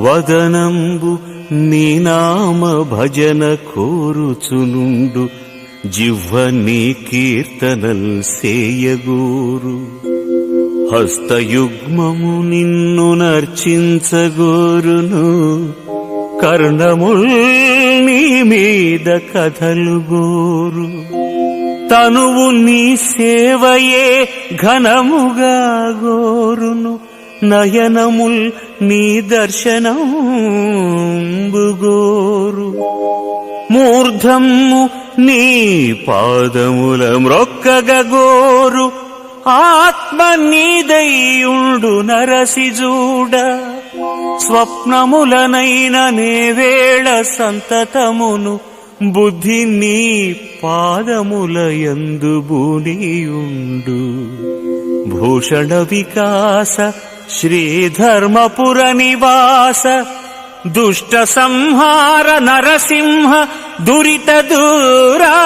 వదనంబు నీ నామ భజన కోరుచునుండు జిహ్వ నీ కీర్తనల్ సేయగోరు హస్తయుగ్మము నిన్ను నర్చించగోరును కర్ణముల్ నీ మీద కథలు గోరు తనువు నీ సేవయే ఘనముగా గోరును నయనముల్ నీ దర్శనంబుగోరు మూర్ధము నీ పాదముల మ్రొక్కగోరు ఆత్మ నీదయ్యుండు నరసిజూడ స్వప్నములనైన నేవేళ సంతతమును బుద్ధి నీ పాదములయందు బూనియుండు భూషణ వికాస శ్రీధర్మపుర నివాస దుష్ట సంహార నరసింహ దురిత దూరా